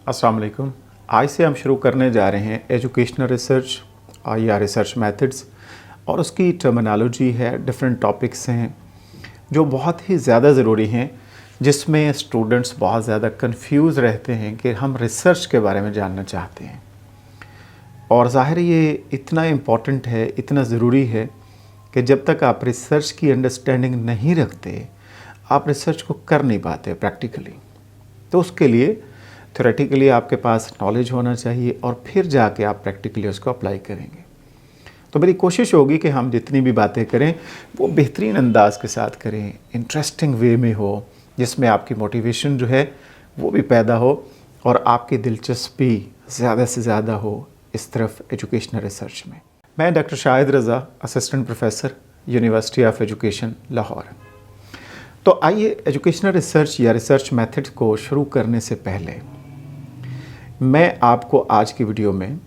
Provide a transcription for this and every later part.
अस्सलाम वालेकुम। आज से हम शुरू करने जा रहे हैं एजुकेशनल रिसर्च या रिसर्च मेथड्स, और उसकी टर्मिनोलॉजी है, डिफरेंट टॉपिक्स हैं जो बहुत ही ज़्यादा ज़रूरी हैं, जिसमें स्टूडेंट्स बहुत ज़्यादा कंफ्यूज रहते हैं कि हम रिसर्च के बारे में जानना चाहते हैं। और ज़ाहिर ये इतना इम्पॉर्टेंट है, इतना ज़रूरी है कि जब तक आप रिसर्च की अंडरस्टैंडिंग नहीं रखते, आप रिसर्च को कर नहीं पाते प्रैक्टिकली। तो उसके लिए थ्योरेटिकली आपके पास नॉलेज होना चाहिए और फिर जाके आप प्रैक्टिकली उसको अप्लाई करेंगे। तो मेरी कोशिश होगी कि हम जितनी भी बातें करें वो बेहतरीन अंदाज के साथ करें, इंटरेस्टिंग वे में हो, जिसमें आपकी मोटिवेशन जो है वो भी पैदा हो और आपकी दिलचस्पी ज़्यादा से ज़्यादा हो इस तरफ एजुकेशनल रिसर्च में। मैं doctor Shahid Raza, assistant professor, university of education, Lahore. तो आइए एजुकेशनल रिसर्च या रिसर्च मेथड को शुरू करने से पहले मैं आपको आज की वीडियो में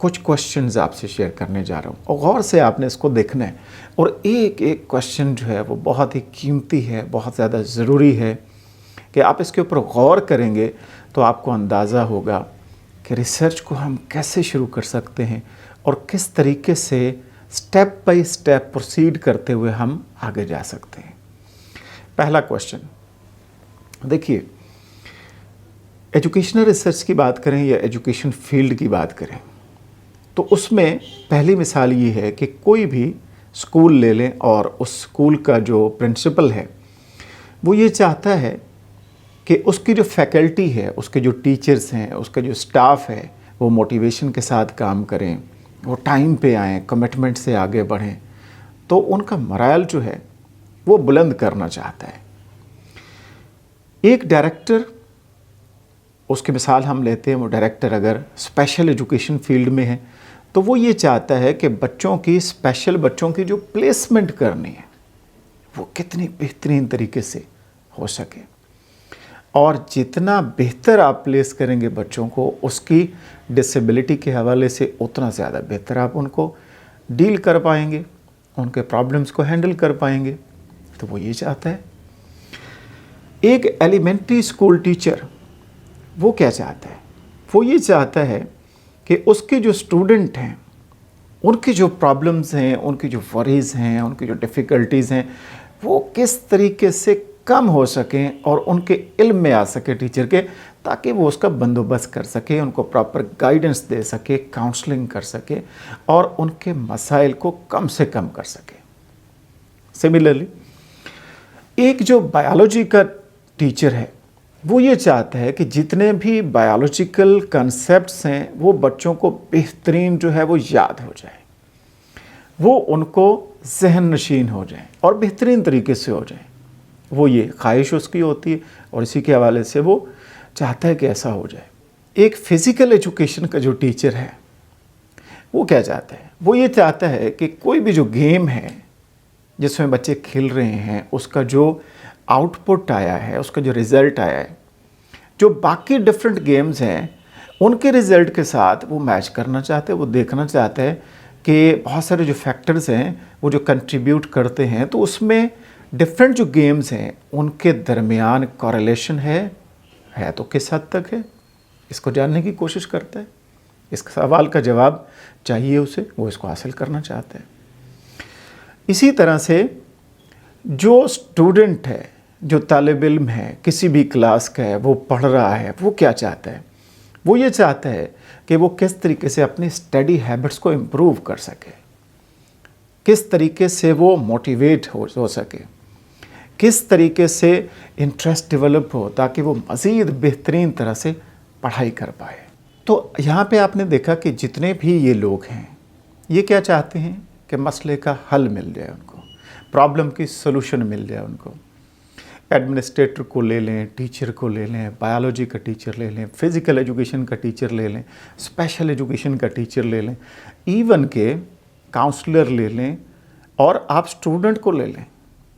कुछ क्वेश्चंस आपसे शेयर करने जा रहा हूँ, और गौर से आपने इसको देखना है। और एक एक क्वेश्चन जो है वो बहुत ही कीमती है, बहुत ज़्यादा ज़रूरी है कि आप इसके ऊपर गौर करेंगे तो आपको अंदाज़ा होगा कि रिसर्च को हम कैसे शुरू कर सकते हैं और किस तरीके से स्टेप बाय स्टेप प्रोसीड करते हुए हम आगे जा सकते हैं। पहला क्वेश्चन देखिए, एजुकेशनल रिसर्च की बात करें या एजुकेशन फील्ड की बात करें तो उसमें पहली मिसाल ये है कि कोई भी स्कूल ले लें और उस स्कूल का जो प्रिंसिपल है वो ये चाहता है कि उसकी जो फैकल्टी है, उसके जो टीचर्स हैं, उसका जो स्टाफ है, वो मोटिवेशन के साथ काम करें, वो टाइम पे आएँ, कमिटमेंट से आगे बढ़ें। तो उनका मोरल जो है वो बुलंद करना चाहता है। एक डायरेक्टर, उसकी मिसाल हम लेते हैं, वो डायरेक्टर अगर स्पेशल एजुकेशन फील्ड में है तो वो ये चाहता है कि बच्चों की, स्पेशल बच्चों की जो प्लेसमेंट करनी है वो कितनी बेहतरीन तरीके से हो सके, और जितना बेहतर आप प्लेस करेंगे बच्चों को, उसकी डिसेबिलिटी के हवाले से उतना ज़्यादा बेहतर आप उनको डील कर पाएंगे, उनके प्रॉब्लम्स को हैंडल कर पाएंगे। तो वो ये चाहता है। एक एलिमेंट्री स्कूल टीचर वो क्या चाहता है? वो ये चाहता है कि उसके जो स्टूडेंट हैं, उनकी जो प्रॉब्लम्स हैं, उनकी जो वरीज़ हैं, उनकी जो डिफ़िकल्टीज़ हैं, वो किस तरीके से कम हो सकें और उनके इल्म में आ सके टीचर के, ताकि वो उसका बंदोबस्त कर सके, उनको प्रॉपर गाइडेंस दे सके, काउंसलिंग कर सके और उनके मसाइल को कम से कम कर सके। सिमिलरली एक जो बायोलॉजी का टीचर है वो ये चाहता है कि जितने भी बायोलॉजिकल कॉन्सेप्ट्स हैं वो बच्चों को बेहतरीन जो है वो याद हो जाए, वो उनको जहन नशीन हो जाए और बेहतरीन तरीके से हो जाए। वो ये ख्वाहिश उसकी होती है और इसी के हवाले से वो चाहता है कि ऐसा हो जाए। एक फ़िज़िकल एजुकेशन का जो टीचर है वो क्या चाहता है? वो ये चाहता है कि कोई भी जो गेम है जिसमें बच्चे खेल रहे हैं, उसका जो आउटपुट आया है, उसका जो रिज़ल्ट आया है, जो बाकी डिफरेंट गेम्स हैं उनके रिज़ल्ट के साथ वो मैच करना चाहते हैं। वो देखना चाहते हैं कि बहुत सारे जो फैक्टर्स हैं वो जो कंट्रीब्यूट करते हैं, तो उसमें डिफरेंट जो गेम्स हैं उनके दरमियान कॉरेलेशन है तो किस हद तक है, इसको जानने की कोशिश करता है। इस सवाल का जवाब चाहिए उसे, वो इसको हासिल करना चाहता है। इसी तरह से जो स्टूडेंट है, जो तालिब इल्म है, किसी भी क्लास का है, वो पढ़ रहा है, वो क्या चाहता है? वो ये चाहता है कि वो किस तरीके से अपनी स्टडी हैबिट्स को इम्प्रूव कर सके, किस तरीके से वो मोटिवेट हो सके, किस तरीके से इंटरेस्ट डेवलप हो ताकि वो मज़ीद बेहतरीन तरह से पढ़ाई कर पाए। तो यहाँ पे आपने देखा कि जितने भी ये लोग हैं ये क्या चाहते हैं कि मसले का हल मिल जाए उनको, प्रॉब्लम की सलूशन मिल जाए उनको। एडमिनिस्ट्रेटर को ले लें, टीचर को ले लें, बायोलॉजी का टीचर ले लें, फ़िज़िकल एजुकेशन का टीचर ले लें, स्पेशल एजुकेशन का टीचर ले लें, इवन के काउंसलर ले लें, और आप स्टूडेंट को ले लें,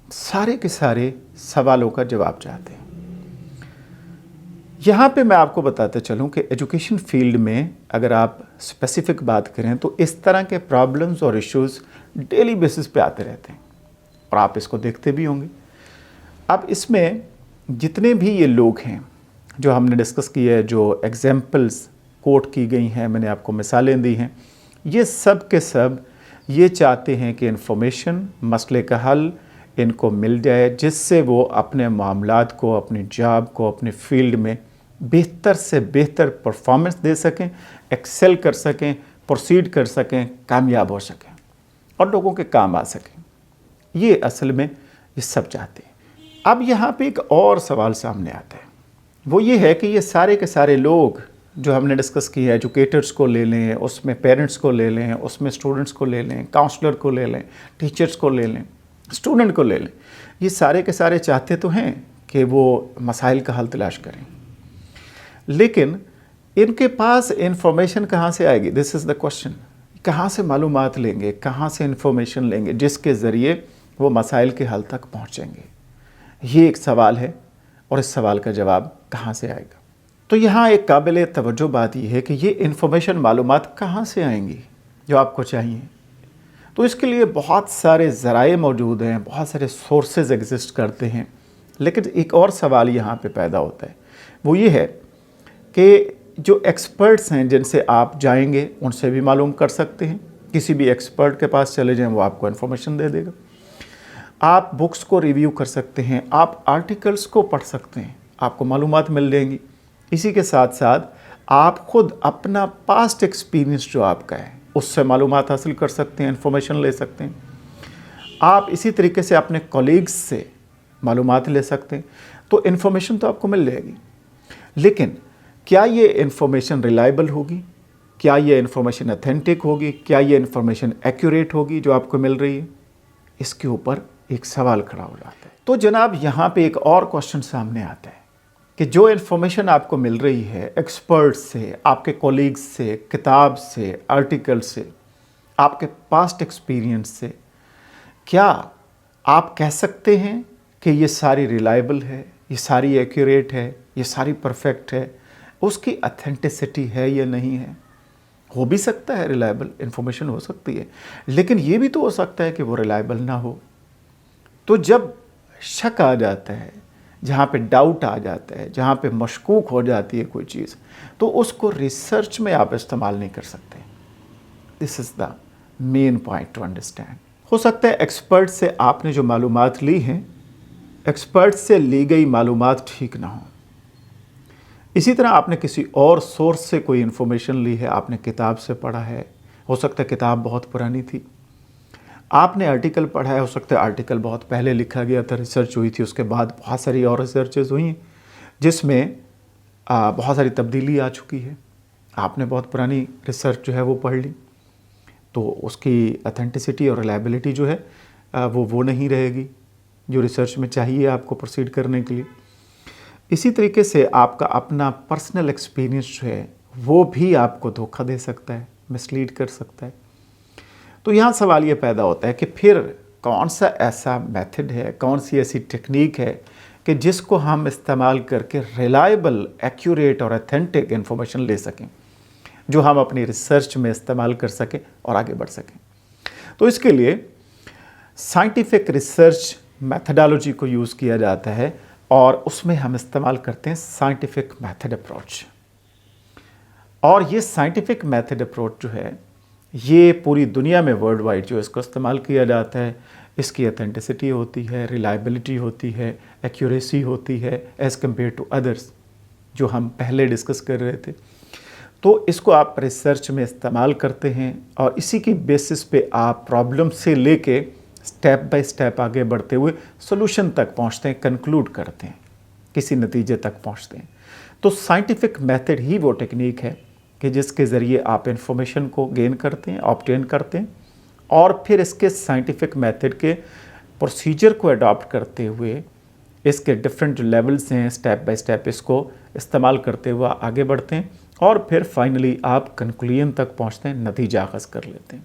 सारे के सारे सवालों का जवाब चाहते हैं। यहाँ पे मैं आपको बताते चलूँ कि एजुकेशन फील्ड में अगर आप स्पेसिफ़िक बात करें तो इस तरह के प्रॉब्लम्स और इश्यूज़ डेली बेसिस पे आते रहते हैं और आप इसको देखते भी होंगे। अब इसमें जितने भी ये लोग हैं جو ہم نے ڈسکس کی ہے، جو ایگزامپلس کوٹ کی گئی ہیں، میں نے آپ کو مثالیں دی ہیں، یہ سب کے سب یہ چاہتے ہیں کہ انفارمیشن، مسئلے کا حل ان کو مل جائے، جس سے وہ اپنے معاملات کو، اپنی جاب کو، اپنے فیلڈ میں بہتر سے بہتر پرفارمنس دے سکیں، ایکسل کر سکیں، پروسیڈ کر سکیں، کامیاب ہو سکیں اور لوگوں کے کام آ سکیں۔ یہ اصل میں یہ سب چاہتے ہیں۔ اب یہاں پہ ایک اور سوال سامنے آتا ہے، وہ یہ ہے کہ یہ سارے کے سارے لوگ جو ہم نے ڈسکس کی ہے، ایجوکیٹرز کو لے لیں، اس میں پیرنٹس کو لے لیں، اس میں اسٹوڈنٹس کو لے لیں، کاؤنسلر کو لے لیں، ٹیچرز کو لے لیں، اسٹوڈنٹ کو لے لیں، یہ سارے کے سارے چاہتے تو ہیں کہ وہ مسائل کا حل تلاش کریں، لیکن ان کے پاس انفارمیشن کہاں سے آئے گی؟ دس از دا کوشچن۔ کہاں سے معلومات لیں گے، کہاں سے انفارمیشن لیں گے جس کے ذریعے وہ مسائل کے حل تک پہنچیں گے؟ یہ ایک سوال ہے، اور اس سوال کا جواب کہاں سے آئے گا؟ تو یہاں ایک قابل توجہ بات یہ ہے کہ یہ انفارمیشن، معلومات کہاں سے آئیں گی جو آپ کو چاہیے؟ تو اس کے لیے بہت سارے ذرائع موجود ہیں، بہت سارے سورسز ایگزسٹ کرتے ہیں، لیکن ایک اور سوال یہاں پہ پیدا ہوتا ہے، وہ یہ ہے کہ جو ایکسپرٹس ہیں جن سے آپ جائیں گے ان سے بھی معلوم کر سکتے ہیں، کسی بھی ایکسپرٹ کے پاس چلے جائیں وہ آپ کو انفارمیشن دے دے گا، آپ بکس کو ریویو کر سکتے ہیں، آپ آرٹیکلز کو پڑھ سکتے ہیں، آپ کو معلومات مل جائیں گی۔ اسی کے ساتھ ساتھ آپ خود اپنا پاسٹ ایکسپیرینس جو آپ کا ہے اس سے معلومات حاصل کر سکتے ہیں، انفارمیشن لے سکتے ہیں۔ آپ اسی طریقے سے اپنے کولیگز سے معلومات لے سکتے ہیں، تو انفارمیشن تو آپ کو مل جائے گی، لیکن کیا یہ انفارمیشن ریلائبل ہوگی؟ کیا یہ انفارمیشن اتھینٹک ہوگی؟ کیا یہ انفارمیشن ایکوریٹ ہوگی جو آپ کو مل رہی ہے؟ اس کے اوپر ایک سوال کھڑا ہو جاتا ہے۔ تو جناب یہاں پہ ایک اور کوشچن سامنے آتا ہے کہ جو انفارمیشن آپ کو مل رہی ہے ایکسپرٹ سے، آپ کے کولیگز سے، کتاب سے، آرٹیکل سے، آپ کے پاسٹ ایکسپیرینس سے، کیا آپ کہہ سکتے ہیں کہ یہ ساری ریلائبل ہے، یہ ساری ایکوریٹ ہے، یہ ساری پرفیکٹ ہے؟ اس کی اتھینٹسٹی ہے یا نہیں ہے؟ ہو بھی سکتا ہے، ریلائبل انفارمیشن ہو سکتی ہے، لیکن یہ بھی تو ہو سکتا ہے کہ وہ ریلائبل نہ ہو۔ تو جب شک آ جاتا ہے، جہاں پہ ڈاؤٹ آ جاتا ہے، جہاں پہ مشکوک ہو جاتی ہے کوئی چیز، تو اس کو ریسرچ میں آپ استعمال نہیں کر سکتے۔ دس از دا مین پوائنٹ ٹو انڈرسٹینڈ۔ ہو سکتا ہے ایکسپرٹ سے آپ نے جو معلومات لی ہیں، ایکسپرٹ سے لی گئی معلومات ٹھیک نہ ہوں۔ اسی طرح آپ نے کسی اور سورس سے کوئی انفارمیشن لی ہے، آپ نے کتاب سے پڑھا ہے، ہو سکتا ہے کتاب بہت پرانی تھی، آپ نے آرٹیکل پڑھا ہے، ہو سکتا ہے آرٹیکل بہت پہلے لکھا گیا تھا، ریسرچ ہوئی تھی، اس کے بعد بہت ساری اور ریسرچز ہوئی ہیں جس میں بہت ساری تبدیلی آ چکی ہے، آپ نے بہت پرانی ریسرچ جو ہے وہ پڑھ لی، تو اس کی اتھینٹسٹی اور ریلائبلٹی جو ہے وہ نہیں رہے گی جو ریسرچ میں چاہیے آپ کو پروسیڈ کرنے کے لیے۔ اسی طریقے سے آپ کا اپنا پرسنل ایکسپیرینس جو ہے وہ بھی آپ کو دھوکہ دے سکتا ہے، مسلیڈ کر سکتا ہے۔ تو یہاں سوال یہ پیدا ہوتا ہے کہ پھر کون سا ایسا میتھڈ ہے، کون سی ایسی ٹیکنیک ہے کہ جس کو ہم استعمال کر کے ریلائبل، ایکوریٹ اور اتھینٹک انفارمیشن لے سکیں، جو ہم اپنی ریسرچ میں استعمال کر سکیں اور آگے بڑھ سکیں۔ تو اس کے لیے سائنٹیفک ریسرچ میتھڈالوجی کو یوز کیا جاتا ہے، اور اس میں ہم استعمال کرتے ہیں سائنٹیفک میتھڈ اپروچ۔ اور یہ سائنٹیفک میتھڈ اپروچ جو ہے یہ پوری دنیا میں ورلڈ وائڈ جو اس کو استعمال کیا جاتا ہے، اس کی اتھینٹسٹی ہوتی ہے، ریلائبلٹی ہوتی ہے، ایکوریسی ہوتی ہے ایز کمپیئر ٹو ادرس جو ہم پہلے ڈسکس کر رہے تھے۔ تو اس کو آپ ریسرچ میں استعمال کرتے ہیں، اور اسی کی بیسس پہ آپ پرابلم سے لے کے سٹیپ بائی سٹیپ آگے بڑھتے ہوئے سولوشن تک پہنچتے ہیں، کنکلوڈ کرتے ہیں، کسی نتیجے تک پہنچتے ہیں۔ تو سائنٹیفک میتھڈ ہی وہ ٹیکنیک ہے کہ جس کے ذریعے آپ انفارمیشن کو گین کرتے ہیں، آبٹین کرتے ہیں، اور پھر اس کے سائنٹیفک میتھڈ کے پروسیجر کو اڈاپٹ کرتے ہوئے اس کے ڈفرینٹ جو لیولز ہیں، سٹیپ بائی سٹیپ اس کو استعمال کرتے ہوئے آگے بڑھتے ہیں، اور پھر فائنلی آپ کنکلوژن تک پہنچتے ہیں، نتیجہ اخذ کر لیتے ہیں۔